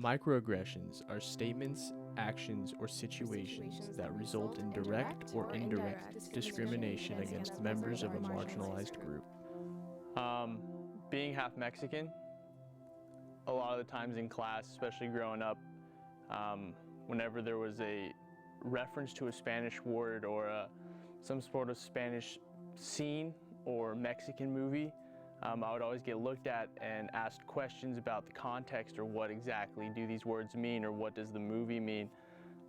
Microaggressions are statements, actions, or situations that result in direct or indirect discrimination against members of a marginalized group. Being half Mexican, a lot of the times in class, especially growing up, whenever there was a reference to a Spanish word or some sort of Spanish scene or Mexican movie, I would always get looked at and asked questions about the context or what exactly do these words mean or what does the movie mean.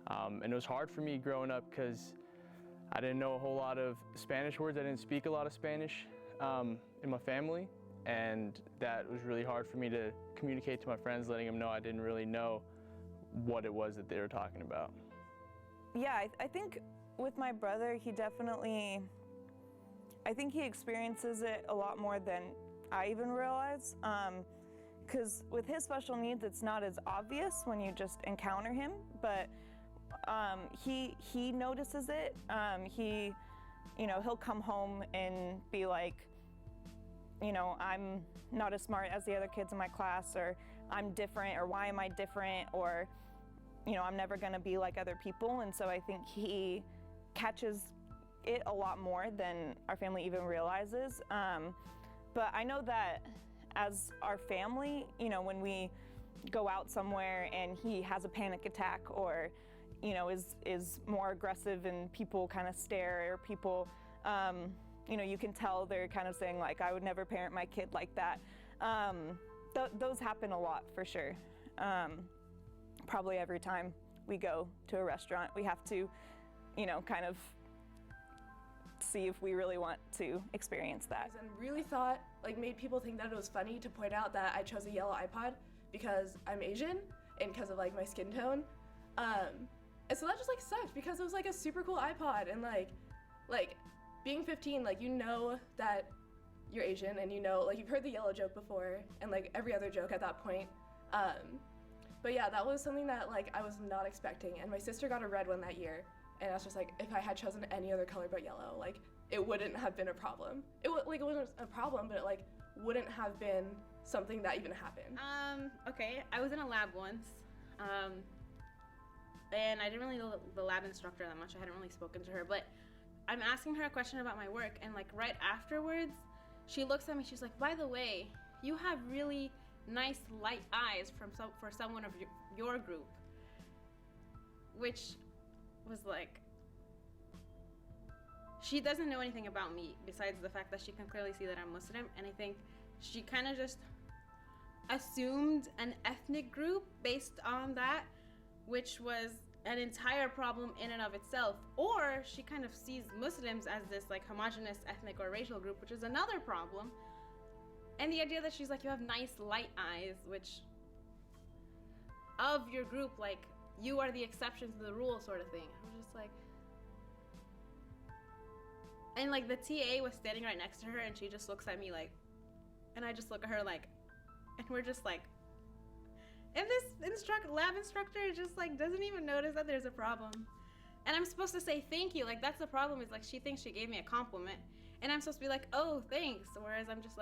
And it was hard for me growing up because I didn't know a whole lot of Spanish words. I didn't speak a lot of Spanish in my family, and that was really hard for me to communicate to my friends, letting them know I didn't really know what it was that they were talking about. Yeah, I think with my brother, I think he experiences it a lot more than I even realize, because with his special needs, it's not as obvious when you just encounter him, but he notices it. He'll come home and be like, I'm not as smart as the other kids in my class, or I'm different, or why am I different, or I'm never gonna be like other people. And so I think he catches it a lot more than our family even realizes. But I know that as our family, when we go out somewhere and he has a panic attack or, is more aggressive and people kind of stare, or people, you can tell they're kind of saying like, I would never parent my kid like that. Those happen a lot for sure. Probably every time we go to a restaurant, we have to, kind of see if we really want to experience that. And really made people think that it was funny to point out that I chose a yellow iPod because I'm Asian and because of my skin tone. And so that just sucked because it was a super cool iPod, and being 15, that you're Asian and you've heard the yellow joke before and every other joke at that point. But yeah, that was something that I was not expecting, and my sister got a red one that year. And I was just if I had chosen any other color but yellow, it wouldn't have been a problem. It wasn't a problem, but it wouldn't have been something that even happened. Okay, I was in a lab once, and I didn't really know the lab instructor that much. I hadn't really spoken to her, but I'm asking her a question about my work, and right afterwards, she looks at me. She's like, "By the way, you have really nice light eyes for someone of your group," which was she doesn't know anything about me besides the fact that she can clearly see that I'm Muslim, and I think she kind of just assumed an ethnic group based on that, which was an entire problem in and of itself. Or she kind of sees Muslims as this homogenous ethnic or racial group, which is another problem. And the idea that she's you have nice light eyes, which of your group, you are the exception to the rule sort of thing. I was just and the TA was standing right next to her, and she just looks at me and I just look at her and we're just and this lab instructor just doesn't even notice that there's a problem. And I'm supposed to say thank you, that's the problem, is she thinks she gave me a compliment, and I'm supposed to be oh, thanks, whereas I'm just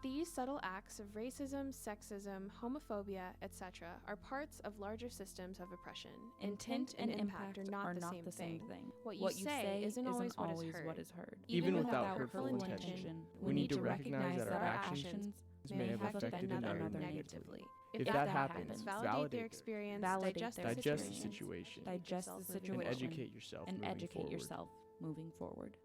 These subtle acts of racism, sexism, homophobia, etc. are parts of larger systems of oppression. Intent and impact are not the same thing. What you say isn't always what is heard. Even without hurtful intention, we need to recognize that our actions may have affected another negatively. If that happens, validate their experience, digest the situation, and educate yourself moving forward.